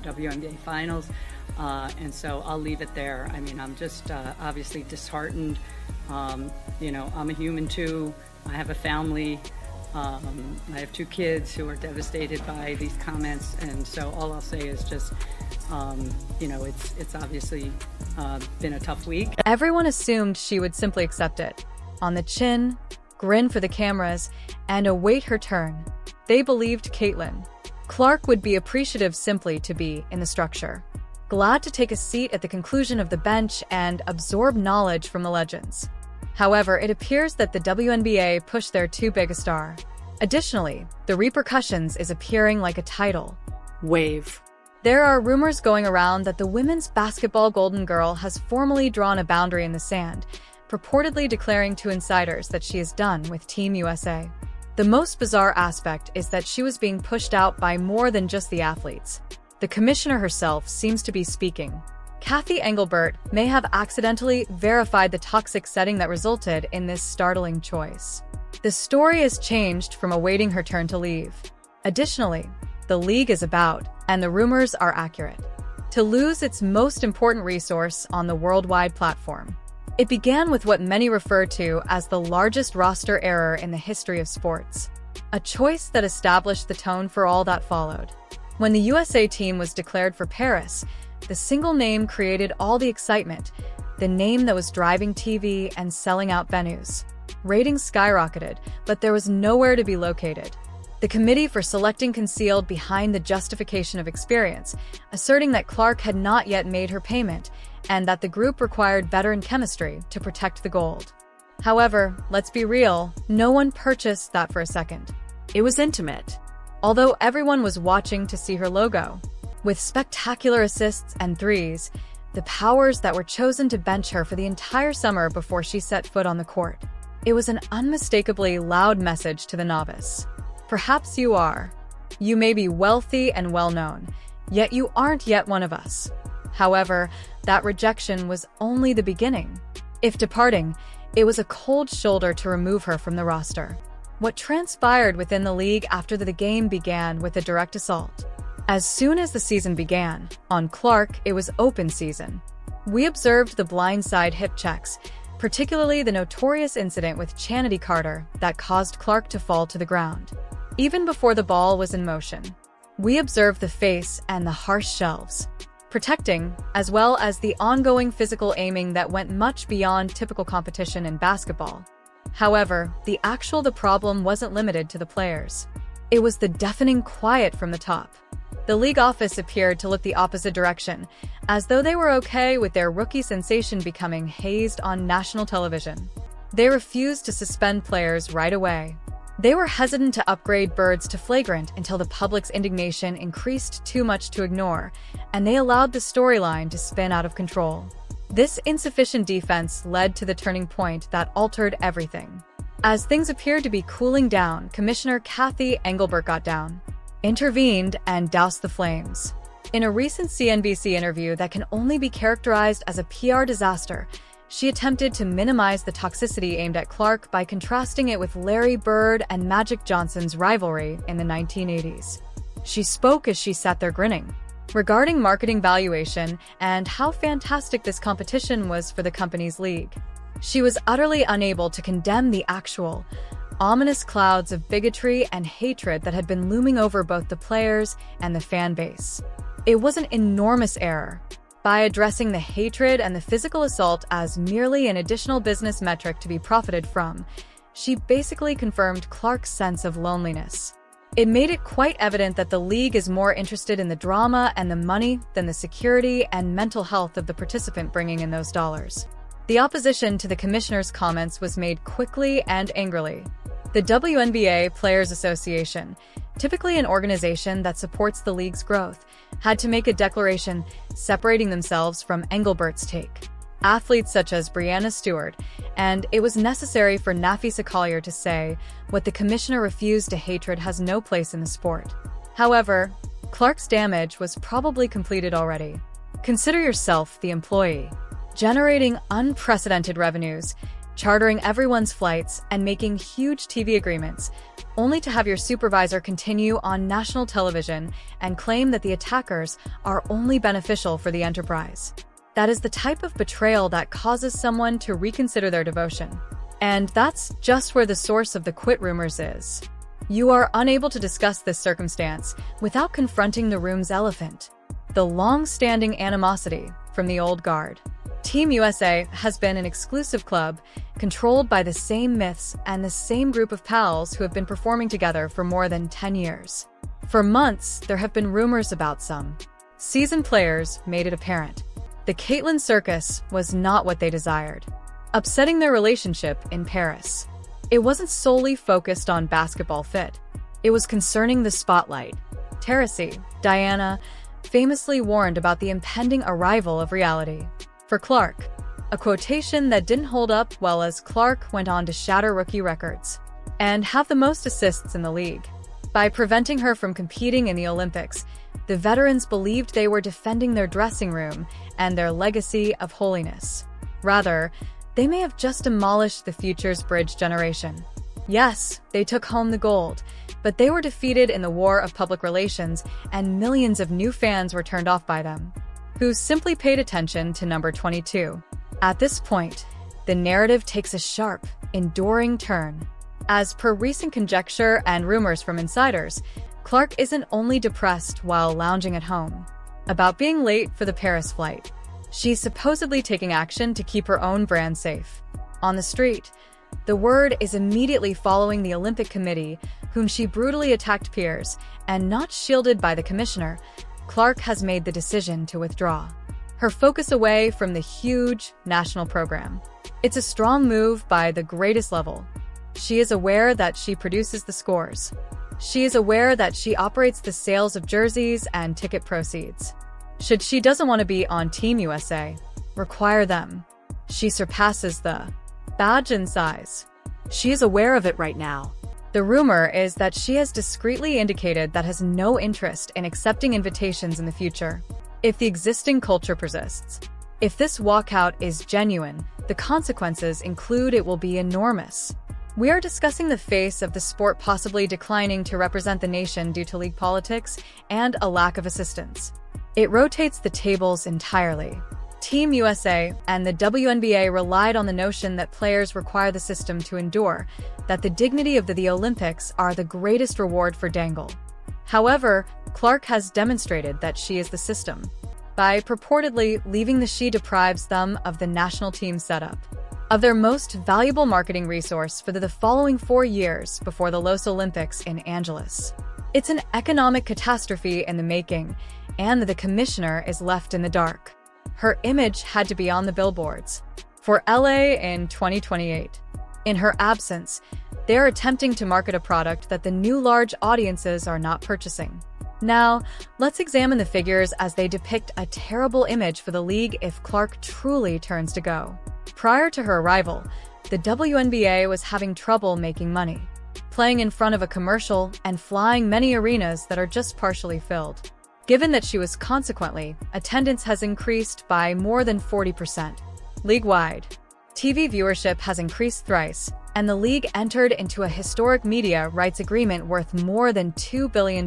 WNBA finals. And so I'll leave it there. I mean, I'm just obviously disheartened. You know, I'm a human too. I have a family. I have 2 kids who are devastated by these comments. And so all I'll say is just, you know, it's obviously been a tough week. Everyone assumed she would simply accept it. On the chin, grin for the cameras, and await her turn. They believed Caitlin. Clark would be appreciative simply to be in the structure. Glad to take a seat at the conclusion of the bench and absorb knowledge from the legends. However, it appears that the WNBA pushed their too big a star. Additionally, the repercussions is appearing like a tidal wave. There are rumors going around that the women's basketball golden girl has formally drawn a boundary in the sand, purportedly declaring to insiders that she is done with Team USA. The most bizarre aspect is that she was being pushed out by more than just the athletes. The commissioner herself seems to be speaking. Cathy Engelbert may have accidentally verified the toxic setting that resulted in this startling choice. The story is changed from awaiting her turn to leave. Additionally, the league is about, and the rumors are accurate, to lose its most important resource on the worldwide platform. It began with what many refer to as the largest roster error in the history of sports, a choice that established the tone for all that followed. When the USA team was declared for Paris, the single name created all the excitement, the name that was driving TV and selling out venues. Ratings skyrocketed, but there was nowhere to be located. The committee for selecting concealed behind the justification of experience, asserting that Clark had not yet made her payment and that the group required veteran chemistry to protect the gold. However, let's be real, no one purchased that for a second. It was intimate, although everyone was watching to see her logo. With spectacular assists and threes, the powers that were chosen to bench her for the entire summer before she set foot on the court. It was an unmistakably loud message to the novice. Perhaps you are. You may be wealthy and well-known, yet you aren't yet one of us. However, that rejection was only the beginning. If departing, it was a cold shoulder to remove her from the roster. What transpired within the league after the game began with a direct assault. As soon as the season began, on Clark, it was open season. We observed the blindside hip checks, particularly the notorious incident with Chanity Carter that caused Clark to fall to the ground. Even before the ball was in motion, we observed the face and the harsh shelves, protecting, as well as the ongoing physical aiming that went much beyond typical competition in basketball. However, the problem wasn't limited to the players. It was the deafening quiet from the top. The league office appeared to look the opposite direction, as though they were okay with their rookie sensation becoming hazed on national television. They refused to suspend players right away. They were hesitant to upgrade Birds to flagrant until the public's indignation increased too much to ignore, and they allowed the storyline to spin out of control. This insufficient defense led to the turning point that altered everything. As things appeared to be cooling down, Commissioner Cathy Engelbert got down, intervened, and doused the flames. In a recent CNBC interview that can only be characterized as a PR disaster, she attempted to minimize the toxicity aimed at Clark by contrasting it with Larry Bird and Magic Johnson's rivalry in the 1980s. She spoke as she sat there grinning, regarding marketing valuation and how fantastic this competition was for the company's league. She was utterly unable to condemn the actual, ominous clouds of bigotry and hatred that had been looming over both the players and the fan base. It was an enormous error. By addressing the hatred and the physical assault as merely an additional business metric to be profited from, she basically confirmed Clark's sense of loneliness. It made it quite evident that the league is more interested in the drama and the money than the security and mental health of the participant bringing in those dollars. The opposition to the commissioner's comments was made quickly and angrily. The WNBA Players Association, typically an organization that supports the league's growth, had to make a declaration separating themselves from Engelbert's take. Athletes such as Breanna Stewart, and it was necessary for Nafisa Collier to say what the commissioner refused to hatred has no place in the sport. However, Clark's damage was probably completed already. Consider yourself the employee, generating unprecedented revenues, chartering everyone's flights, and making huge TV agreements, only to have your supervisor continue on national television and claim that the attackers are only beneficial for the enterprise. That is the type of betrayal that causes someone to reconsider their devotion. And that's just where the source of the quit rumors is. You are unable to discuss this circumstance without confronting the room's elephant: the long-standing animosity from the old guard. Team USA has been an exclusive club controlled by the same myths and the same group of pals who have been performing together for more than 10 years. For months, there have been rumors about some seasoned players made it apparent the Caitlyn circus was not what they desired, upsetting their relationship in Paris. It wasn't solely focused on basketball fit. It was concerning the spotlight. Teresi, Diana, famously warned about the impending arrival of reality. For Clark, a quotation that didn't hold up well as Clark went on to shatter rookie records and have the most assists in the league. By preventing her from competing in the Olympics, the veterans believed they were defending their dressing room and their legacy of holiness. Rather, they may have just demolished the future's bridge generation. Yes, they took home the gold, but they were defeated in the war of public relations, and millions of new fans were turned off by them, who simply paid attention to number 22. At this point, the narrative takes a sharp, enduring turn. As per recent conjecture and rumors from insiders, Clark isn't only depressed while lounging at home about being late for the Paris flight. She's supposedly taking action to keep her own brand safe. On the street, the word is immediately following the Olympic Committee, whom she brutally attacked peers, and not shielded by the commissioner, Clark has made the decision to withdraw her focus away from the huge national program. It's a strong move by the greatest level. She is aware that she produces the scores. She is aware that she operates the sales of jerseys and ticket proceeds. Should she doesn't want to be on Team USA, require them. She surpasses the badge in size. She is aware of it right now. The rumor is that she has discreetly indicated that has no interest in accepting invitations in the future, if the existing culture persists. If this walkout is genuine, the consequences include it will be enormous. We are discussing the face of the sport possibly declining to represent the nation due to league politics and a lack of assistance. It rotates the tables entirely. Team USA and the WNBA relied on the notion that players require the system to endure, that the dignity of the Olympics are the greatest reward for Dangle. However, Clark has demonstrated that she is the system. By purportedly leaving she deprives them of the national team setup, of their most valuable marketing resource for the following 4 years before the Los Olympics in Angeles. It's an economic catastrophe in the making, and the commissioner is left in the dark. Her image had to be on the billboards for LA in 2028. In her absence, they're attempting to market a product that the new large audiences are not purchasing. Now, let's examine the figures as they depict a terrible image for the league if Clark truly turns to go. Prior to her arrival, the WNBA was having trouble making money, playing in front of a commercial and flying many arenas that are just partially filled. Given that she was consequently, attendance has increased by more than 40%. League-wide, TV viewership has increased thrice, and the league entered into a historic media rights agreement worth more than $2 billion.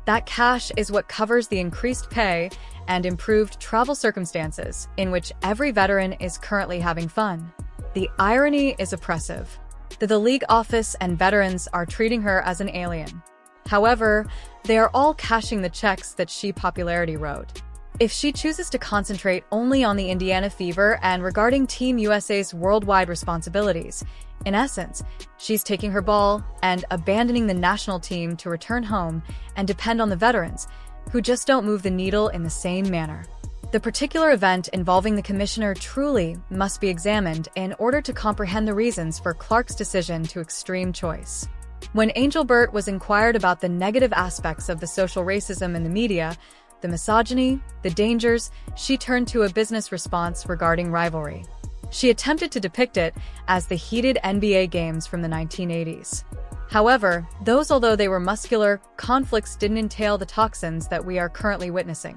That cash is what covers the increased pay and improved travel circumstances in which every veteran is currently having fun. The irony is oppressive, that the league office and veterans are treating her as an alien. However, they are all cashing the checks that she popularity wrote. If she chooses to concentrate only on the Indiana Fever and regarding Team USA's worldwide responsibilities, in essence, she's taking her ball and abandoning the national team to return home and depend on the veterans, who just don't move the needle in the same manner. The particular event involving the commissioner truly must be examined in order to comprehend the reasons for Clark's decision to extreme choice. When Angelbert was inquired about the negative aspects of the social racism in the media, the misogyny, the dangers, she turned to a business response regarding rivalry. She attempted to depict it as the heated NBA games from the 1980s. However, although they were muscular, conflicts didn't entail the toxins that we are currently witnessing.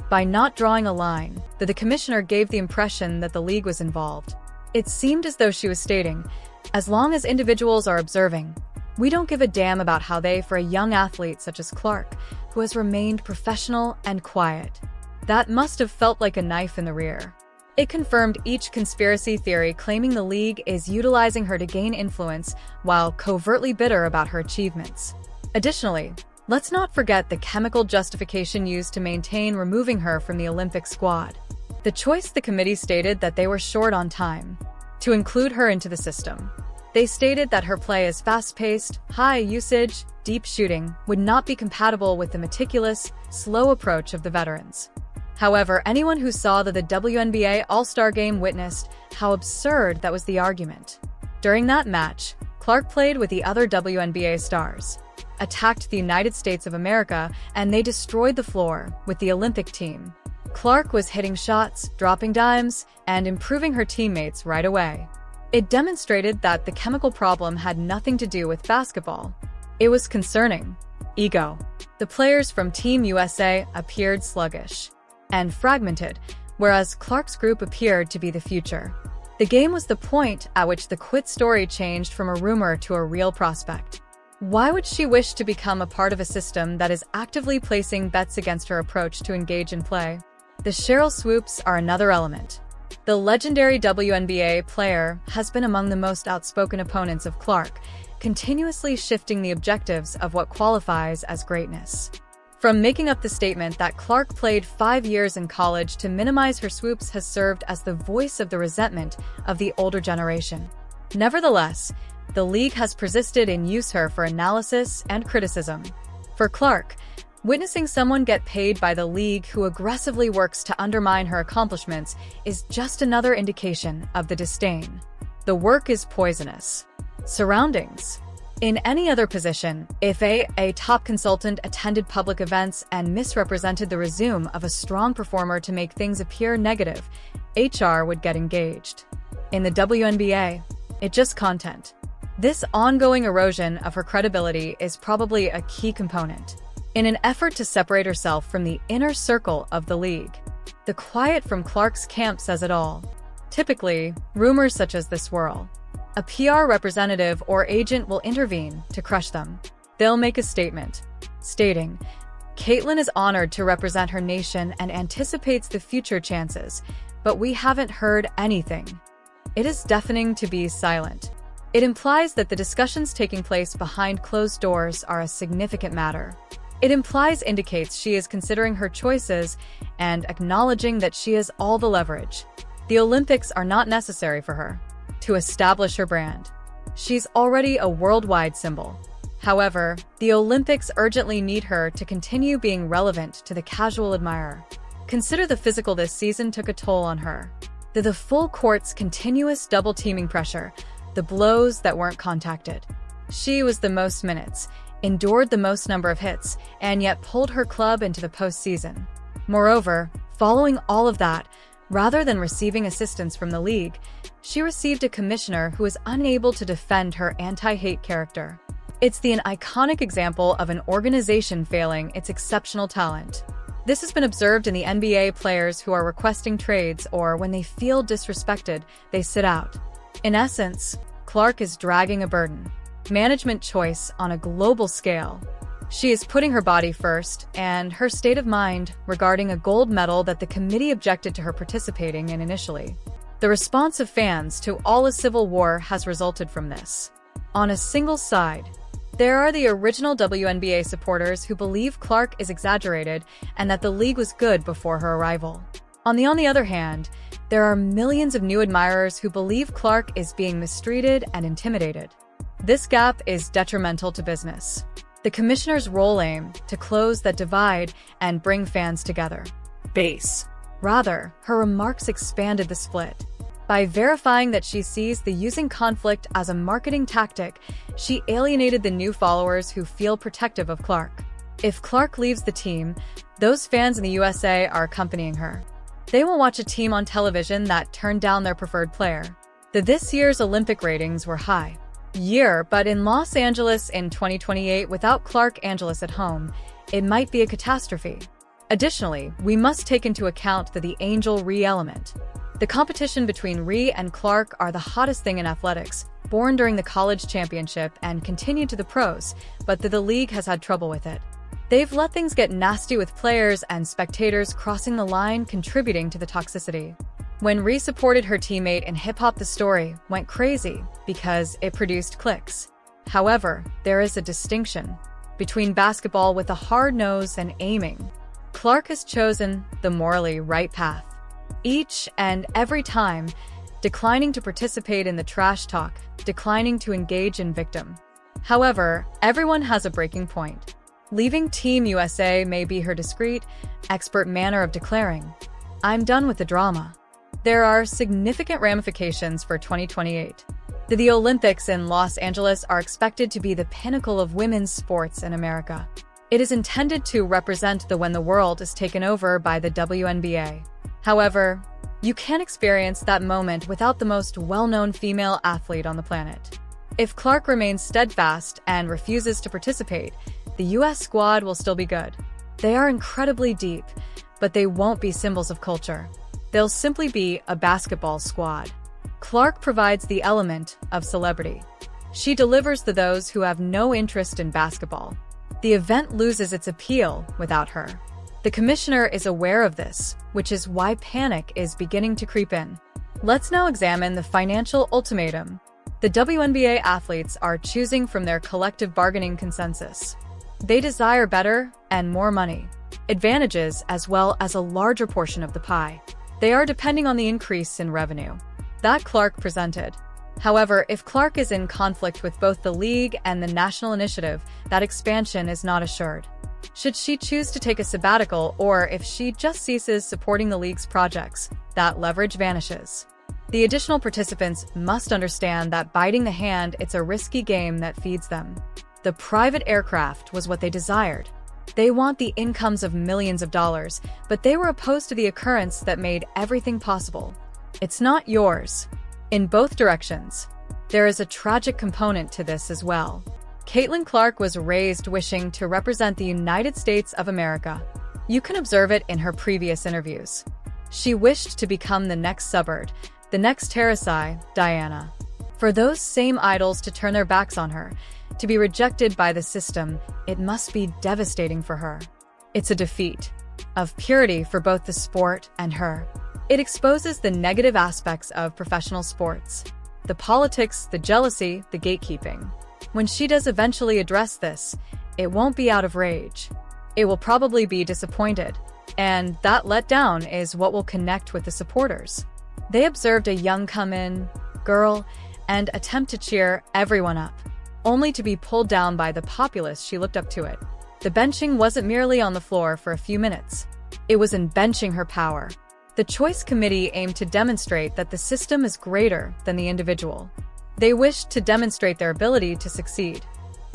By not drawing a line, the commissioner gave the impression that the league was involved. It seemed as though she was stating, as long as individuals are observing, We don't give a damn about how they, for a young athlete such as Clark, who has remained professional and quiet. That must have felt like a knife in the rear. It confirmed each conspiracy theory claiming the league is utilizing her to gain influence while covertly bitter about her achievements. Additionally, let's not forget the chemical justification used to maintain removing her from the Olympic squad. The choice the committee stated that they were short on time to include her into the system. They stated that her play is fast-paced, high-usage, deep shooting would not be compatible with the meticulous, slow approach of the veterans. However, anyone who saw the WNBA All-Star Game witnessed how absurd that was the argument. During that match, Clark played with the other WNBA stars, attacked the United States of America, and they destroyed the floor with the Olympic team. Clark was hitting shots, dropping dimes, and improving her teammates right away. It demonstrated that the chemical problem had nothing to do with basketball. It was concerning ego. The players from Team USA appeared sluggish and fragmented, whereas Clark's group appeared to be the future. The game was the point at which the quit story changed from a rumor to a real prospect. Why would she wish to become a part of a system that is actively placing bets against her approach to engage in play? The Cheryl swoops are another element. The legendary WNBA player has been among the most outspoken opponents of Clark, continuously shifting the objectives of what qualifies as greatness. From making up the statement that Clark played 5 years in college to minimize her swoops has served as the voice of the resentment of the older generation. Nevertheless, the league has persisted in use her for analysis and criticism. For Clark, witnessing someone get paid by the league who aggressively works to undermine her accomplishments is just another indication of the disdain. The work is poisonous. Surroundings. In any other position, if a top consultant attended public events and misrepresented the resume of a strong performer to make things appear negative, HR would get engaged. In the WNBA, it's just content. This ongoing erosion of her credibility is probably a key component. In an effort to separate herself from the inner circle of the league, the quiet from Clark's camp says it all. Typically, rumors such as this swirl. A PR representative or agent will intervene to crush them. They'll make a statement, stating, "Caitlin is honored to represent her nation and anticipates the future chances, but we haven't heard anything." It is deafening to be silent. It implies that the discussions taking place behind closed doors are a significant matter. It indicates she is considering her choices and acknowledging that she has all the leverage. The Olympics are not necessary for her to establish her brand. She's already a worldwide symbol. However, the Olympics urgently need her to continue being relevant to the casual admirer. Consider the physical this season took a toll on her. The full court's continuous double-teaming pressure, the blows that weren't contacted. She was the most minutes, endured the most number of hits, and yet pulled her club into the postseason. Moreover, following all of that, rather than receiving assistance from the league, she received a commissioner who was unable to defend her anti-hate character. It's an iconic example of an organization failing its exceptional talent. This has been observed in the NBA players who are requesting trades, or when they feel disrespected, they sit out. In essence, Clark is dragging a burden. Management choice on a global scale. She is putting her body first, and her state of mind regarding a gold medal that the committee objected to her participating in initially. The response of fans to all a civil war has resulted from this. On a single side, there are the original WNBA supporters who believe Clark is exaggerated and that the league was good before her arrival. On the other hand, there are millions of new admirers who believe Clark is being mistreated and intimidated. This gap is detrimental to business. The commissioner's role aimed to close that divide and bring fans together. Rather, her remarks expanded the split. By verifying that she sees the using conflict as a marketing tactic, she alienated the new followers who feel protective of Clark. If Clark leaves the team, those fans in the USA are accompanying her. They will watch a team on television that turned down their preferred player. This year's Olympic ratings were high. But in Los Angeles in 2028 without Clark Angeles at home, it might be a catastrophe. Additionally, we must take into account the Angel Ree element. The competition between Ree and Clark are the hottest thing in athletics, born during the college championship and continued to the pros, but the league has had trouble with it. They've let things get nasty with players and spectators crossing the line, contributing to the toxicity. When Ree supported her teammate in hip-hop, the story went crazy because it produced clicks. However, there is a distinction between basketball with a hard nose and aiming. Clark has chosen the morally right path. Each and every time, declining to participate in the trash talk, declining to engage in victim. However, everyone has a breaking point. Leaving Team USA may be her discreet, expert manner of declaring, "I'm done with the drama." There are significant ramifications for 2028. The Olympics in Los Angeles are expected to be the pinnacle of women's sports in America. It is intended to represent when the world is taken over by the WNBA. However, you can't experience that moment without the most well-known female athlete on the planet. If Clark remains steadfast and refuses to participate, the US squad will still be good. They are incredibly deep, but they won't be symbols of culture. They'll simply be a basketball squad. Clark provides the element of celebrity. She delivers to those who have no interest in basketball. The event loses its appeal without her. The commissioner is aware of this, which is why panic is beginning to creep in. Let's now examine the financial ultimatum. The WNBA athletes are choosing from their collective bargaining consensus. They desire better and more money, advantages as well as a larger portion of the pie. They are depending on the increase in revenue that Clark presented. However, if Clark is in conflict with both the league and the national initiative, that expansion is not assured. Should she choose to take a sabbatical, or if she just ceases supporting the league's projects, that leverage vanishes. The additional participants must understand that biting the hand, it's a risky game that feeds them. The private aircraft was what they desired. They want the incomes of millions of dollars, but they were opposed to the occurrence that made everything possible. It's not yours. In both directions. There is a tragic component to this as well. Caitlin Clark was raised wishing to represent the United States of America. You can observe it in her previous interviews. She wished to become the next Subbard, the next Terasai, Diana. For those same idols to turn their backs on her, to be rejected by the system, it must be devastating for her. It's a defeat of purity for both the sport and her. It exposes the negative aspects of professional sports. The politics, the jealousy, the gatekeeping. When she does eventually address this, it won't be out of rage. It will probably be disappointed. And that letdown is what will connect with the supporters. They observed a young come-in girl and attempt to cheer everyone up, only to be pulled down by the populace she looked up to it. The benching wasn't merely on the floor for a few minutes. It was in benching her power. The choice committee aimed to demonstrate that the system is greater than the individual. They wished to demonstrate their ability to succeed,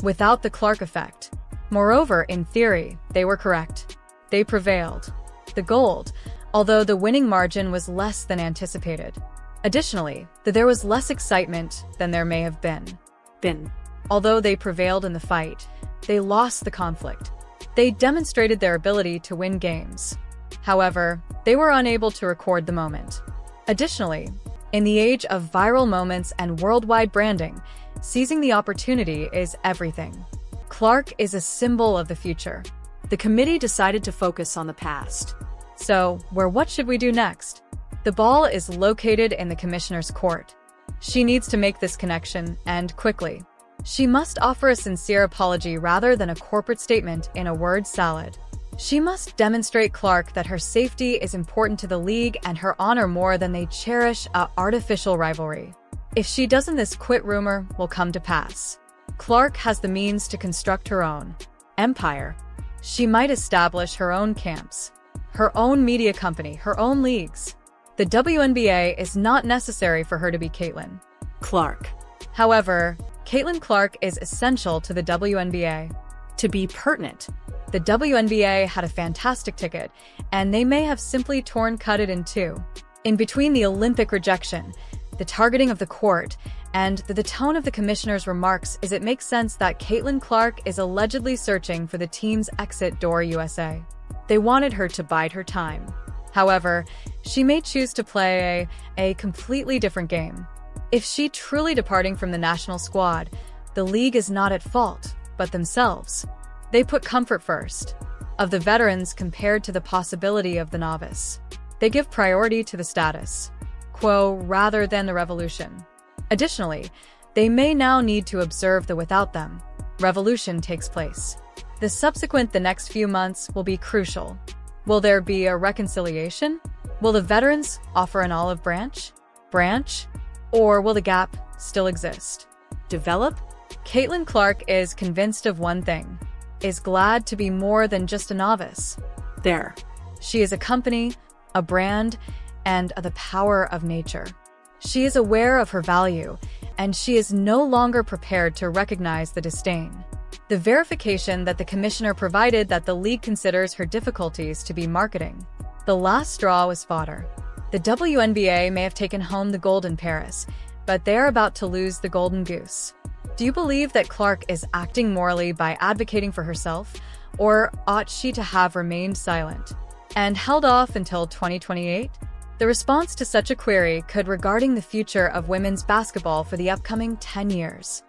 without the Clark effect. Moreover, in theory, they were correct. They prevailed. The gold, although the winning margin was less than anticipated. Additionally, there was less excitement than there may have been. Although they prevailed in the fight, they lost the conflict. They demonstrated their ability to win games. However, they were unable to record the moment. Additionally, in the age of viral moments and worldwide branding, seizing the opportunity is everything. Clark is a symbol of the future. The committee decided to focus on the past. So, what should we do next? The ball is located in the commissioner's court. She needs to make this connection, and quickly. She must offer a sincere apology rather than a corporate statement in a word salad. She must demonstrate Clark that her safety is important to the league and her honor more than they cherish an artificial rivalry. If she doesn't, this quit rumor will come to pass. Clark has the means to construct her own empire. She might establish her own camps, her own media company, her own leagues. The WNBA is not necessary for her to be Caitlin Clark. However, Caitlin Clark is essential to the WNBA. To be pertinent, the WNBA had a fantastic ticket, and they may have simply cut it in two. In between the Olympic rejection, the targeting of the court, and the tone of the commissioner's remarks, it makes sense that Caitlin Clark is allegedly searching for the team's exit door USA. They wanted her to bide her time. However, she may choose to play a completely different game. If she truly departing from the national squad, the league is not at fault, but themselves. They put comfort first, of the veterans compared to the possibility of the novice. They give priority to the status quo rather than the revolution. Additionally, they may now need to observe the without them revolution takes place. The next few months will be crucial. Will there be a reconciliation? Will the veterans offer an olive branch? Or will the gap still exist? Develop? Caitlin Clark is convinced of one thing, is glad to be more than just a novice. There. She is a company, a brand, and the power of nature. She is aware of her value, and she is no longer prepared to recognize the disdain. The verification that the commissioner provided that the league considers her difficulties to be marketing. The last straw was fodder. The WNBA may have taken home the gold in Paris, but they are about to lose the golden goose. Do you believe that Clark is acting morally by advocating for herself, or ought she to have remained silent and held off until 2028? The response to such a query could regarding the future of women's basketball for the upcoming 10 years.